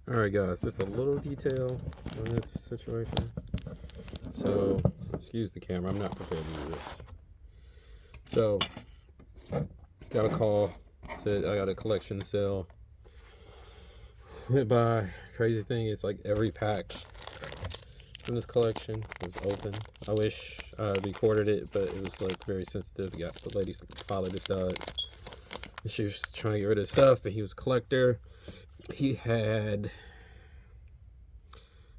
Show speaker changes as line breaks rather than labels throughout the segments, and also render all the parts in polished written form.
Alright guys, just a little detail on this situation. So, excuse the camera, I'm not prepared to do this. So, got a call, said I got a collection to sell. Went by, crazy thing, it's like every pack from this collection was open. I wish I recorded it, but it was like very sensitive. The lady's father just died. And she was trying to get rid of stuff, and he was a collector. He had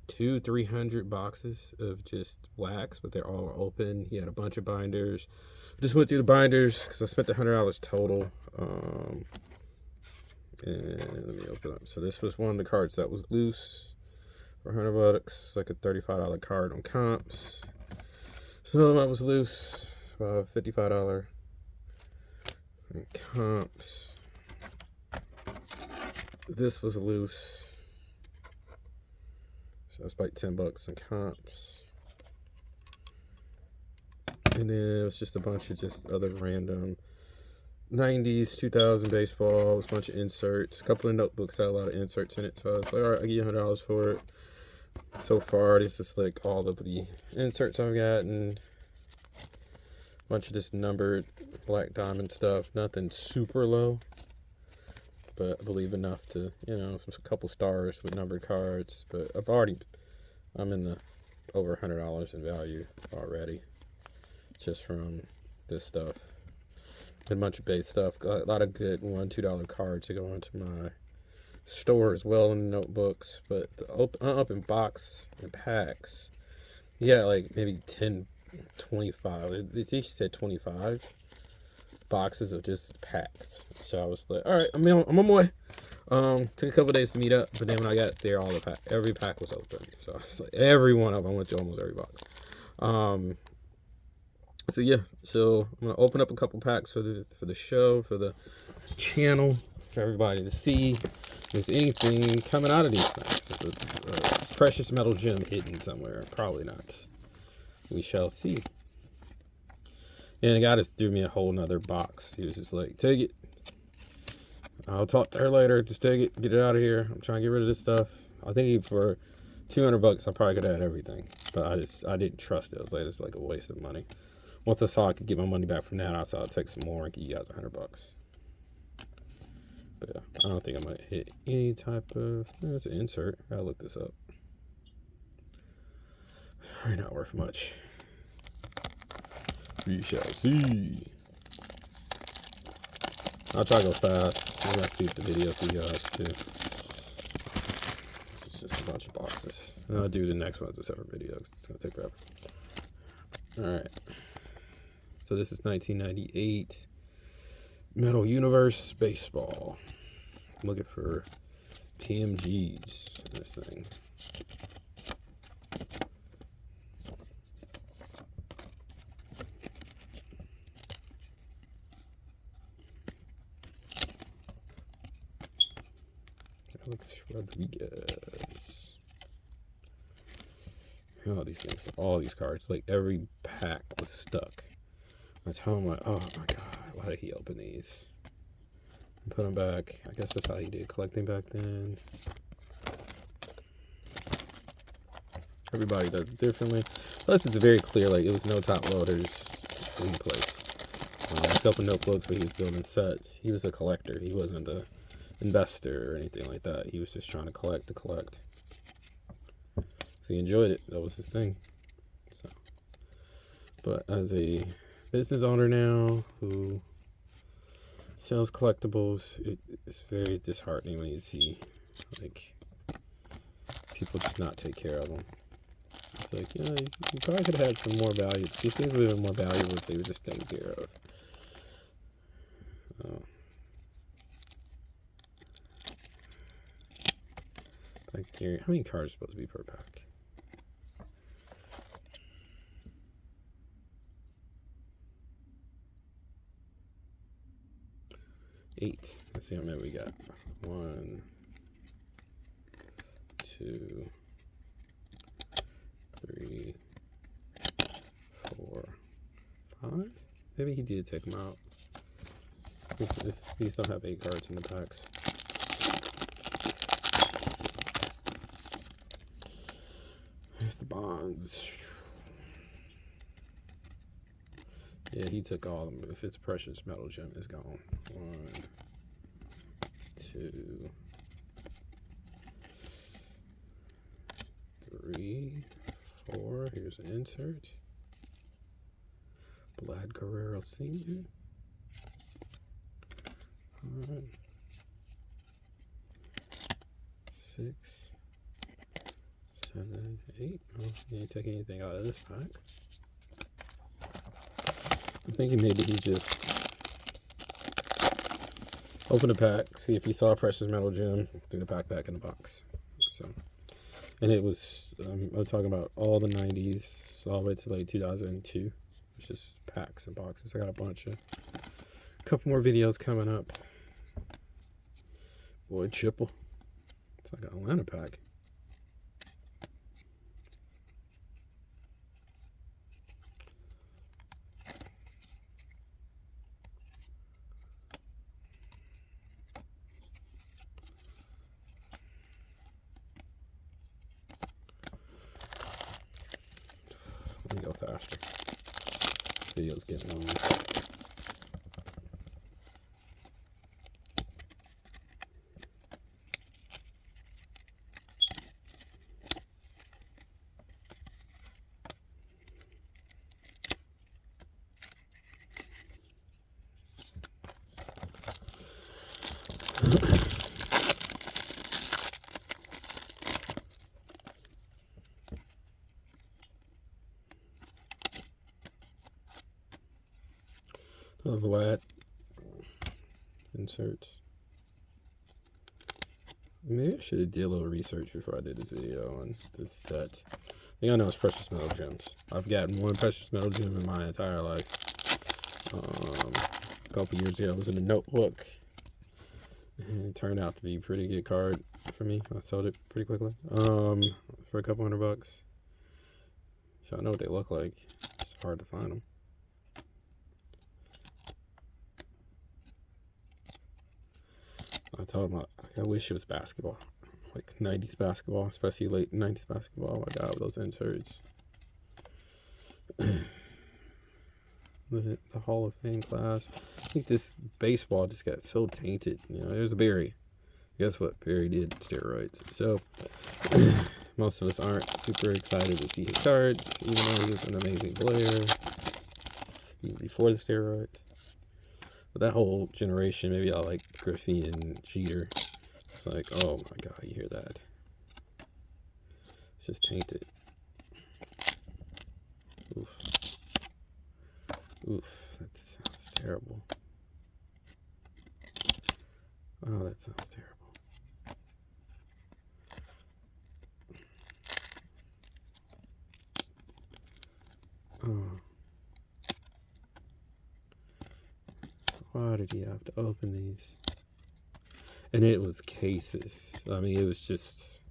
300 boxes of just wax, but they're all open. He had a bunch of binders. Just went through the binders because I spent $100 total. And let me open up. So this was one of the cards that was loose for $100, like a $35 card on comps. Some of them was loose, $55 on comps. This was loose, so that's like $10 in comps. And then it was just a bunch of just other random 90s, 2000 baseball. It was a bunch of inserts. A couple of notebooks had a lot of inserts in it. So I was like, all right, I'll give you $100 for it. So far, this is like all of the inserts I've got and a bunch of this numbered black diamond stuff. Nothing super low, but I believe enough to, you know, a couple stars with numbered cards. But I'm in the over $100 in value already just from this stuff. A bunch of base stuff. Got a lot of good $1, $2 cards to go into my store as well in the notebooks. But the unopened box and packs, yeah, like maybe 10, 25. It each said 25 boxes of just packs. So I was like, all right, I'm on my way. Took a couple days to meet up, but then when I got there, every pack was open. So I was like, every one of them. I went through almost every box. So yeah, so I'm gonna open up a couple packs for the show, for the channel, for everybody to see if there's anything coming out of these things. It's a precious metal gem hidden somewhere. Probably not. We shall see. And the guy just threw me a whole nother box. He was just like, take it. I'll talk to her later. Just take it. Get it out of here. I'm trying to get rid of this stuff. I think for $200, I probably could have had everything. But I didn't trust it. I was like, it's like a waste of money. Once I saw I could get my money back from that, I saw I'd take some more and give you guys $100. But yeah, I don't think I might hit any type of. That's an insert. I gotta look this up. Probably not worth much. We shall see. I'll try to go fast. I gotta speed the video for you guys too. It's just a bunch of boxes. And I'll do the next one as a separate video because it's gonna take forever. Alright. So this is 1998 Metal Universe Baseball. I'm looking for PMGs in this thing. Alex Rodriguez. All these things, all these cards, like every pack was stuck. I told him, like, oh my god, why did he open these? And put them back. I guess that's how he did collecting back then. Everybody does it differently. Plus, it's very clear, like, it was no top loaders in place. A couple notebooks, but he was building sets. He was a collector. He wasn't an investor or anything like that. He was just trying to collect. So he enjoyed it. That was his thing. So, but as a business owner now who sells collectibles, it's very disheartening when you see like people just not take care of them. It's like, you know, you probably could have had some more value. These things would have been more valuable if they were just taken care of. Like here, how many cards are supposed to be per pack? 8. Let's see how many we got. 1, 2, 3, 4, 5. Maybe he did take them out. These don't have 8 cards in the packs. There's the bonds. Yeah, he took all of them. If it's precious metal gem, it's gone. 1, 2, 3, 4. Here's an insert. Vlad Guerrero Sr. 5, 6, 7, 8. Oh, you ain't taking anything out of this pack. I'm thinking maybe he just opened a pack, see if he saw a precious metal gem, threw the pack back in the box. So, and it was, I'm talking about all the 90s, all the way to like 2002. It's just packs and boxes. I got a couple more videos coming up. Boy, Chipple. It's like an Atlanta pack. Let me go faster. Video's getting long. Vlad inserts. Maybe I should have did a little research before I did this video on this set. I know it's precious metal gems. I've gotten one precious metal gem in my entire life. A couple years ago, I was in a notebook, and it turned out to be a pretty good card for me. I sold it pretty quickly for a couple $100. So I know what they look like. It's hard to find them. I told him I wish it was basketball, like 90s basketball, especially late 90s basketball. I got those inserts. The Hall of Fame class. I think this baseball just got so tainted. You know, there's a Barry. Guess what? Barry did steroids. So most of us aren't super excited to see his cards, even though he was an amazing player, even before the steroids. But that whole generation, maybe I like Griffey and Jeter. It's like, oh my God, you hear that? It's just tainted. Oof. Oof, that sounds terrible. Oh, that sounds terrible. Oh. Why did he have to open these? And it was cases. I mean, it was just,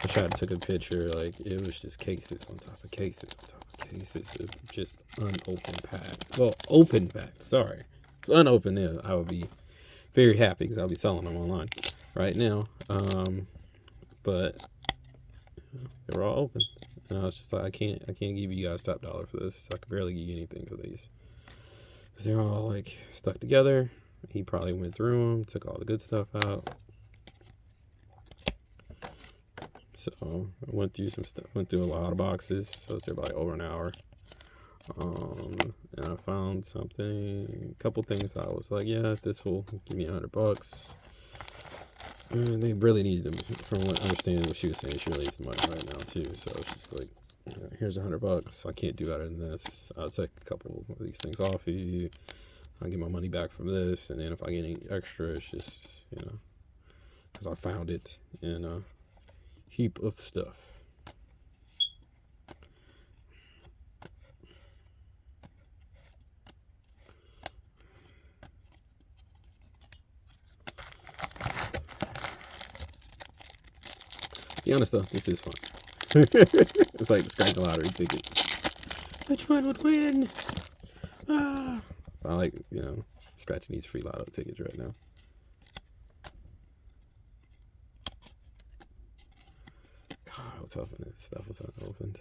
I tried to take a picture, like, it was just cases on top of cases on top of cases. It was just unopened pack. Well, open pack, sorry. If it's unopened, yeah, I would be very happy because I'll be selling them online right now. But they were all open. And I was just like, I can't give you guys top dollar for this. I could barely give you anything for these. Because they're all like stuck together. He probably went through them, took all the good stuff out. So I went through some stuff, went through a lot of boxes. So it's there about like over an hour. And I found something, a couple things I was like, yeah, this will give me $100. And they really needed them, from what I understand what she was saying. She really needs the money right now too. So it's just like, here's $100. I can't do better than this. I'll take a couple of these things off of you. I'll get my money back from this, and then if I get any extra, it's just, you know, because I found it in a heap of stuff. Be honest though, this is fun. It's like the scratch lottery ticket. Which one would win? Ah. I like, you know, scratching these free lotto tickets right now. God, let's open it. Stuff was unopened.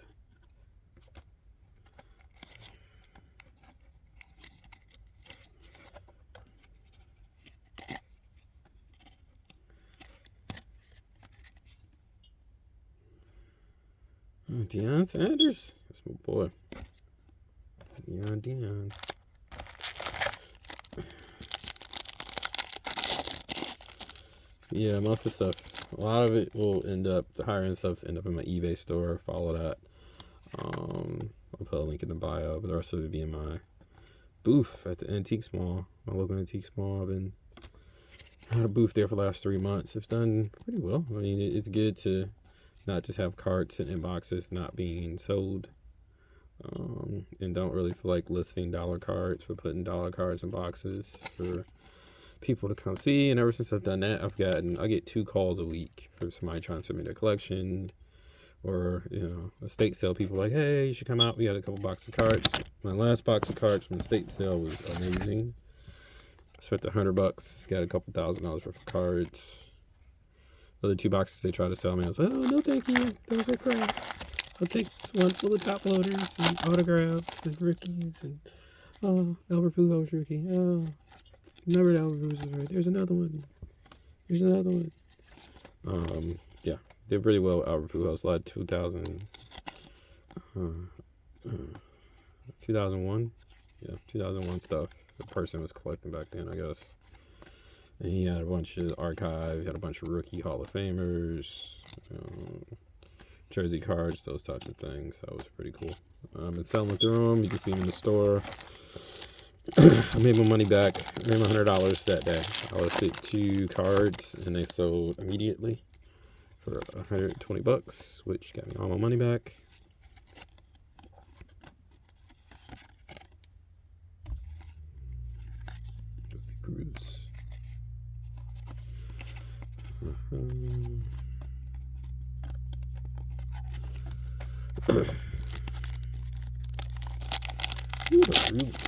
Oh, Deion Sanders. That's my boy. Deion. Yeah, most of the stuff, a lot of it will end up, the higher end stuff end up in my eBay store. Follow that. I'll put a link in the bio, but the rest of it be in my booth at the Antique Mall. My local Antique Mall. I had a booth there for the last 3 months. It's done pretty well. I mean, it's good to not just have cards sitting in boxes not being sold. And don't really feel like listing dollar cards, but putting dollar cards in boxes for people to come see. And ever since I've done that, I get 2 calls a week for somebody trying to send me their collection, or estate sale people like, hey, you should come out, we got a couple boxes of cards. My last box of cards from the estate sale was amazing. I spent $100, got a couple $1,000 worth of cards. The other 2 boxes they tried to sell me, I was like, oh, no thank you, those are crap. I'll take one full of top loaders and autographs and rookies and Albert Pujols rookie. Oh, remember Albert Pujols was right. There's another one. Yeah, did really well with Albert Pujols. A lot of 2001. Yeah, 2001 stuff. The person was collecting back then, I guess. And he had a bunch of archive. He had a bunch of rookie Hall of Famers. Jersey cards, those types of things. That was pretty cool. I've been selling through them. You can see them in the store. I made my money back. I made my $100 that day. I listed 2 cards and they sold immediately for $120, which got me all my money back. Cruise.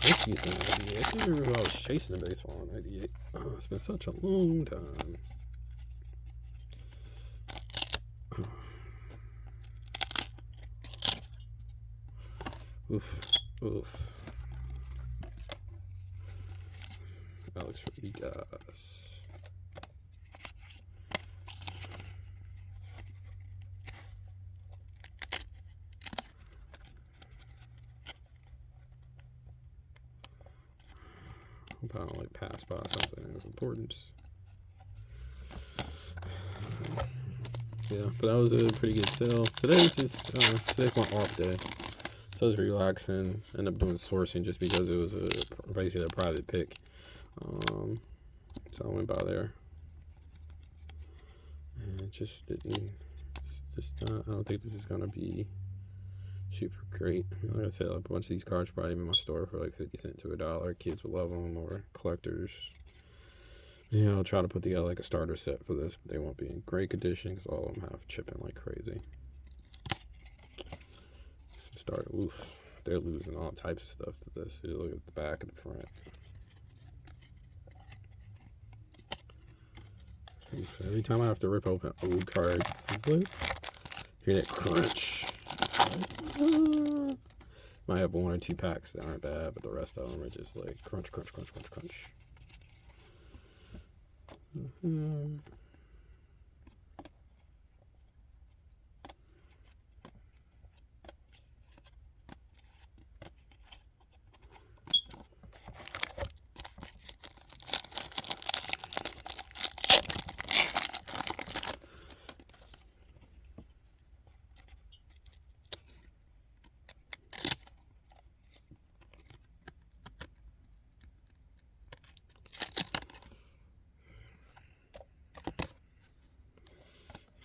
Risky thing in 98. I can't remember if I was chasing a baseball in 98. Oh, it's been such a long time. Oof. Alex Rodriguez. Hope I don't like pass by something of importance. Yeah, but that was a pretty good sale. Today's today's my off day, so I was relaxing. Ended up doing sourcing just because it was basically a private pick. So I went by there, and it just didn't. I don't think this is gonna be super great. Like I said, like a bunch of these cards are probably in my store for like 50 cents to $1. Kids will love them, or collectors. Yeah, I'll try to put together like a starter set for this, but they won't be in great condition because all of them have chipping like crazy. They're losing all types of stuff to this. You look at the back and the front. So every time I have to rip open old cards, it's like, hear that crunch. Might have 1 or 2 packs that aren't bad, but the rest of them are just like crunch.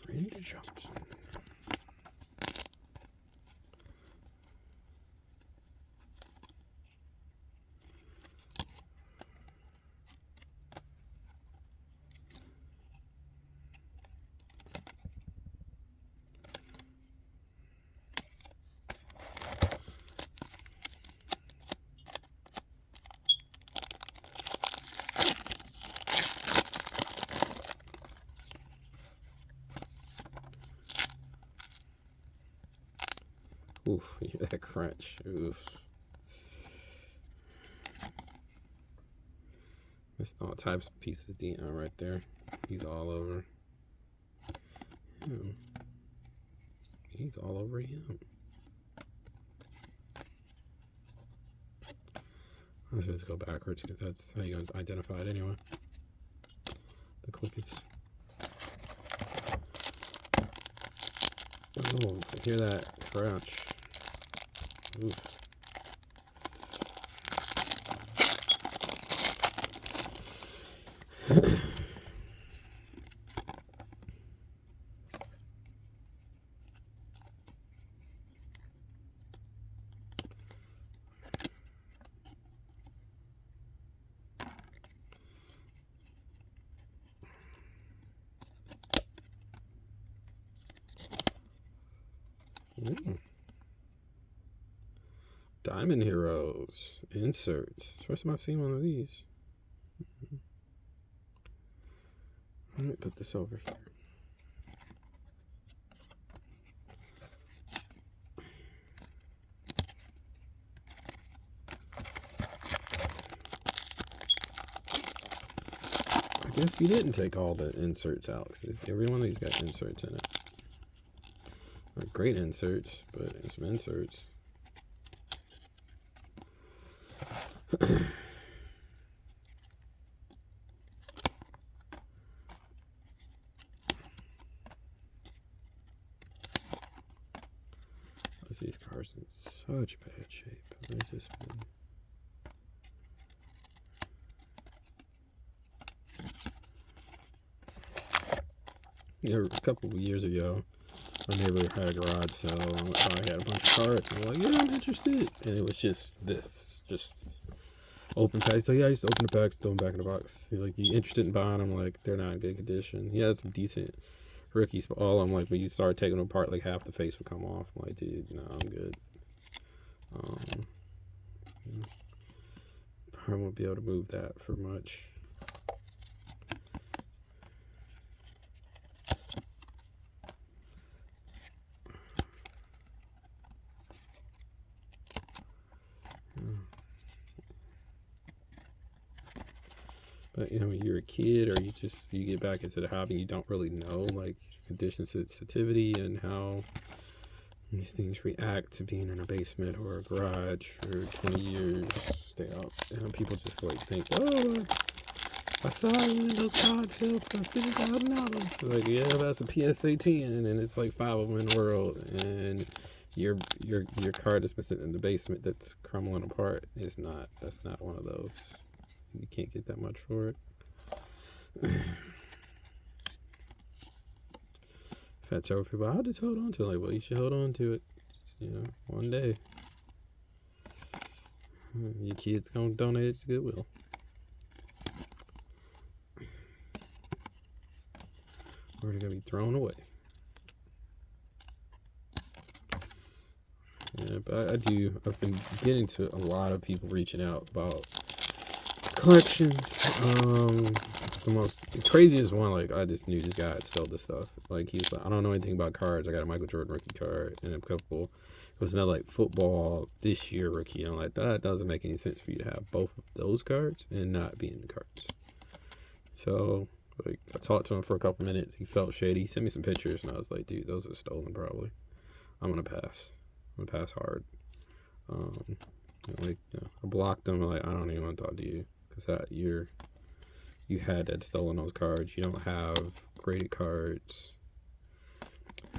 Randy Johnson. Oof, you hear that crunch. Oof. There's all types of pieces of Dion right there. He's all over him. He's all over him. Let's just go backwards because that's how you're gonna identify it anyway. The quickest. Oh, I hear that crunch. Oof. Diamond Heroes inserts. First time I've seen one of these. Let me put this over here. I guess he didn't take all the inserts out because every one of these got inserts in it. Not great inserts, but some inserts. These cars in such bad shape. They've just been. Yeah, a couple of years ago, my neighbor had a garage sale. I had a bunch of cars. I'm like, yeah, I'm interested. And it was just this, just open packs. So yeah, I used to open the packs, throw them back in the box. He's like, you interested in buying them? Like, they're not in good condition. He had some decent rookies, but all I'm like, when you start taking them apart, like half the face would come off. I'm like, dude, no, I'm good. I won't be able to move that for much. But you know, when you're a kid or you get back into the hobby, you don't really know like condition sensitivity and how these things react to being in a basement or a garage for 20 years. And people just like think, oh, I saw one of those cards sell for $50,000. Like, yeah, that's a PSA 10, and it's like 5 of them in the world, and your card that's been sitting in the basement that's crumbling apart is not. That's not one of those. You can't get that much for it. I've had several people, I'll just hold on to it. Like, well, you should hold on to it. Just, you know, one day. Your kid's gonna donate it to Goodwill. Or they're gonna be thrown away. Yeah, but I've been getting to a lot of people reaching out about collections. The craziest one, like, I just knew this guy had sold this stuff. Like, he's like, I don't know anything about cards. I got a Michael Jordan rookie card and a couple. It was another like football this year rookie. And I'm like, that doesn't make any sense for you to have both of those cards and not be in the cards. So, like, I talked to him for a couple minutes. He felt shady. He sent me some pictures, and I was like, dude, those are stolen probably. I'm gonna pass. I'm gonna pass hard. I blocked him. Like, I don't even want to talk to you because you had that stolen those cards. You don't have graded cards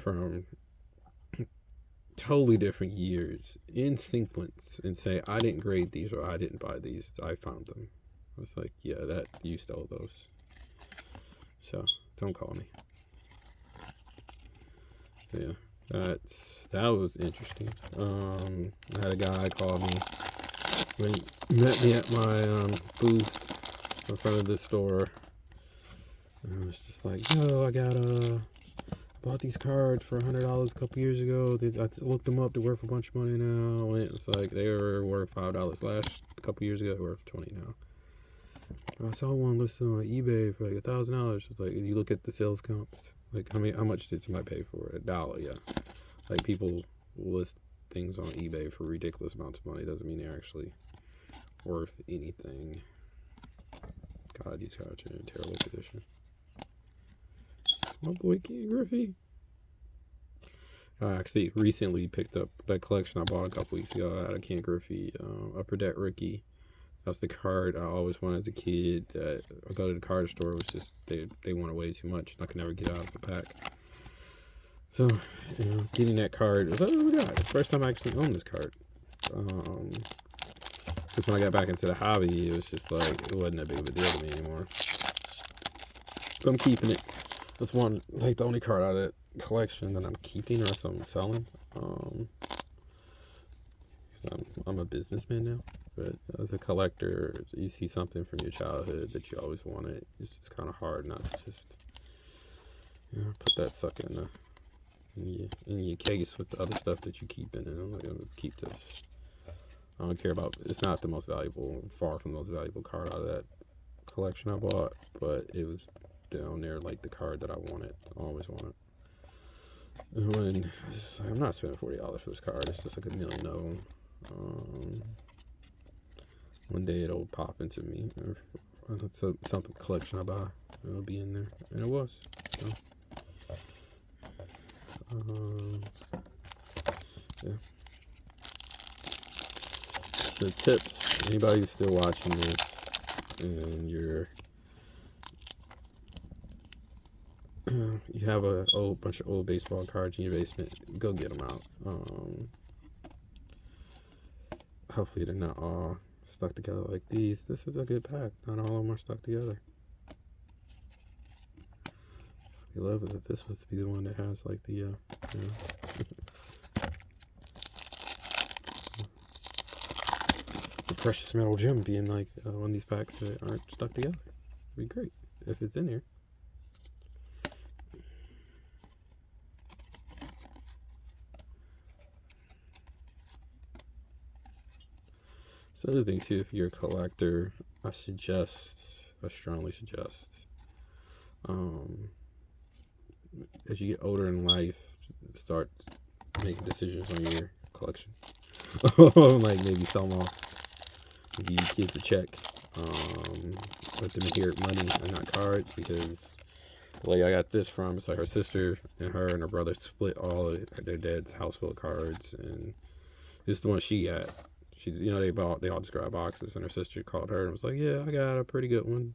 from totally different years in sequence and say, I didn't grade these or I didn't buy these. I found them. I was like, yeah, that you stole those. So don't call me. Yeah, that was interesting. I had a guy call me when he met me at my booth in front of the store. And I was just like, yo, I bought these cards for $100 a couple years ago. I looked them up. They're worth a bunch of money now. And it's like they were worth $5 a couple years ago. They're worth $20 now. I saw one listed on eBay for like $1,000. It's like, you look at the sales comps. Like, how much did somebody pay for it? $1, yeah. Like, people list things on eBay for ridiculous amounts of money doesn't mean they're actually worth anything. God, these cards are in terrible condition. My boy Ken Griffey. I actually recently picked up that collection I bought a couple weeks ago. I had a Ken Griffey Upper Deck Rookie. That was the card I always wanted as a kid. I go to the card store. It was just they wanted way too much. I could never get out of the pack. So, you know, getting that card, I was like, oh my god, it's the first time I actually owned this card. Because when I got back into the hobby, it was just like, it wasn't that big of a deal to me anymore. So I'm keeping it. That's one, like the only card out of that collection that I'm keeping or I'm selling. Because I'm a businessman now. But as a collector, you see something from your childhood that you always wanted. It's just kind of hard not to just, you know, put that sucker in your case with the other stuff that you keep in it. I'm like, let's keep this. I don't care about, it's not the most valuable, far from the most valuable card out of that collection I bought, but it was down there like the card that I wanted, always wanted. And when I'm not spending $40 for this card, it's just like a million of them. One day it'll pop into me. It's some collection I buy, it'll be in there, and it was. So. Yeah. So tips, anybody who's still watching this and you have a bunch of old baseball cards in your basement, go get them out. Hopefully they're not all stuck together like these. This is a good pack. Not all of them are stuck together. I love it that this was to be the one that has like the the precious metal gem being like one of these packs that aren't stuck together. It'd be great if it's in here. So the other thing too, if you're a collector, I strongly suggest, as you get older in life, start making decisions on your collection. Like maybe sell them off, give your kids a check, let them inherit money and not cards, because the lady I got this from, it's like her sister and her brother split all of their dad's house full of cards, and this is the one she got. She, you know, they all just grabbed boxes, and her sister called her and was like, yeah, I got a pretty good one.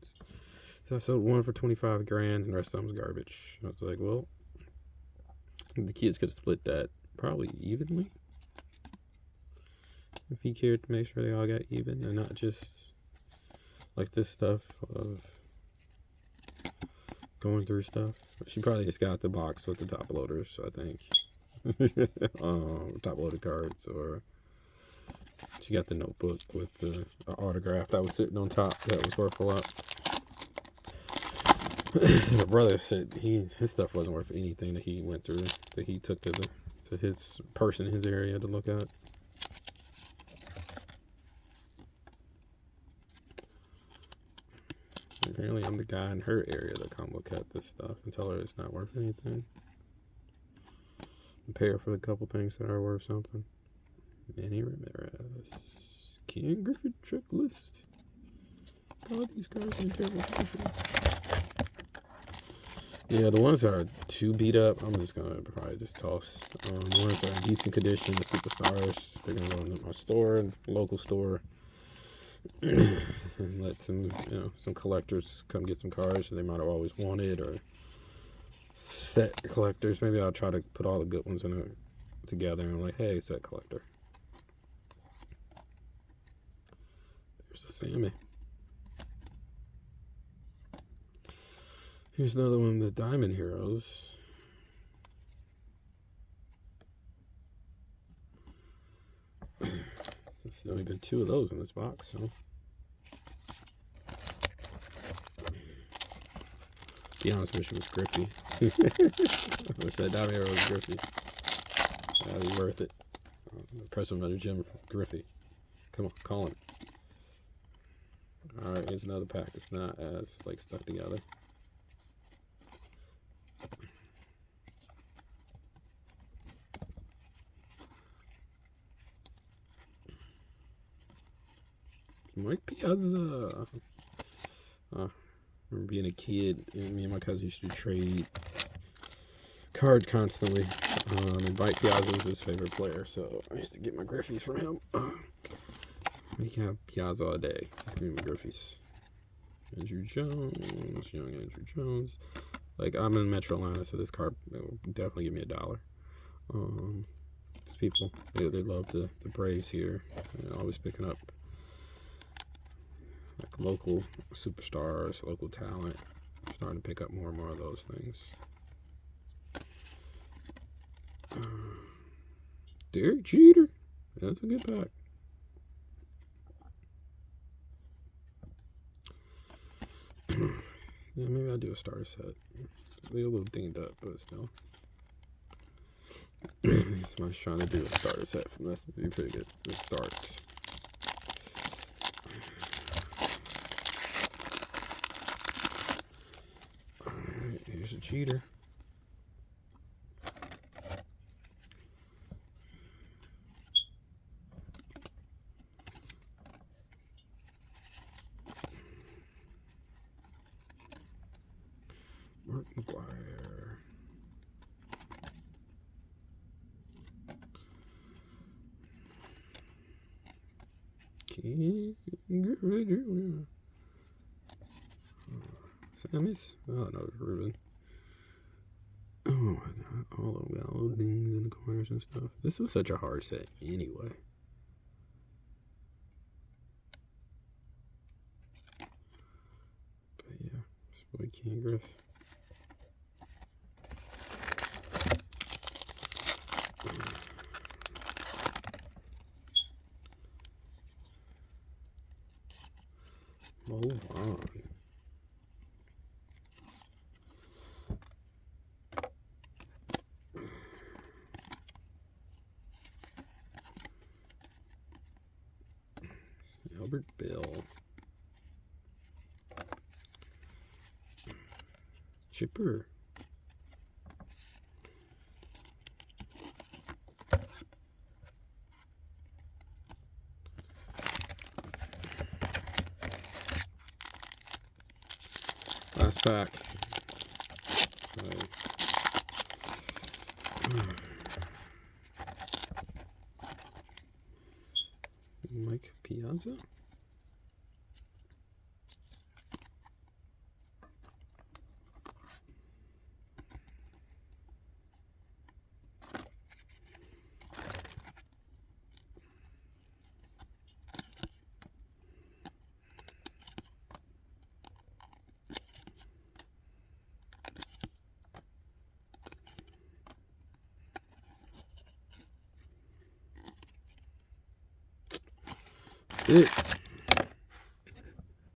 So I sold one for 25 grand, and the rest of them was garbage. I was like, well, the kids could have split that probably evenly if he cared to make sure they all got even, and not just like this stuff of going through stuff. She probably just got the box with the top loaders, I think. Top loaded cards, or she got the notebook with the autograph that was sitting on top that was worth a lot. The brother said his stuff wasn't worth anything that he went through, that he took to his person in his area to look at. Apparently I'm the guy in her area that come look at this stuff and tell her it's not worth anything, and pay her for the couple things that are worth something. Manny Ramirez, Ken Griffey checklist. God, these cards are in terrible condition. Yeah, the ones that are too beat up, I'm just gonna probably just toss. The ones that are in decent condition, the superstars, they're gonna go into my store, local store, and let some collectors come get some cards that they might have always wanted, or set collectors. Maybe I'll try to put all the good ones together and like, hey, set collector. There's a Sammy. Here's another one of the Diamond Heroes. There's only been 2 of those in this box, so. To be honest, I wish it was Griffey. I wish that Diamond Hero was Griffey. That'd be worth it. Press him under Jim Griffey. Come on, call him. Alright, here's another pack that's not as like stuck together. Mike Piazza. I remember being a kid, and me and my cousin used to trade cards constantly. And Mike Piazza was his favorite player, so I used to get my Griffies from him. We can have Piazza all day. Just give me my Griffies. Andrew Jones, young Andrew Jones. Like, I'm in Metro Atlanta, so this card will definitely give me $1. These people, they love the Braves here. They're always picking up like local superstars, local talent. Starting to pick up more and more of those things. Derek Jeter. That's a good pack. Yeah, maybe I'll do a starter set. They're a little dinged up, but still. Somebody's trying to do a starter set from this. It'd be pretty good. It starts. Alright, here's a cheater. Mark McGuire. Samus? Oh no, Ruben. Oh my god, all the loadings in the corners and stuff. This was such a hard set anyway. But yeah, it's boy King Griff. Move on. Albert Bill. Chipper. Last pack. Mike Piazza. It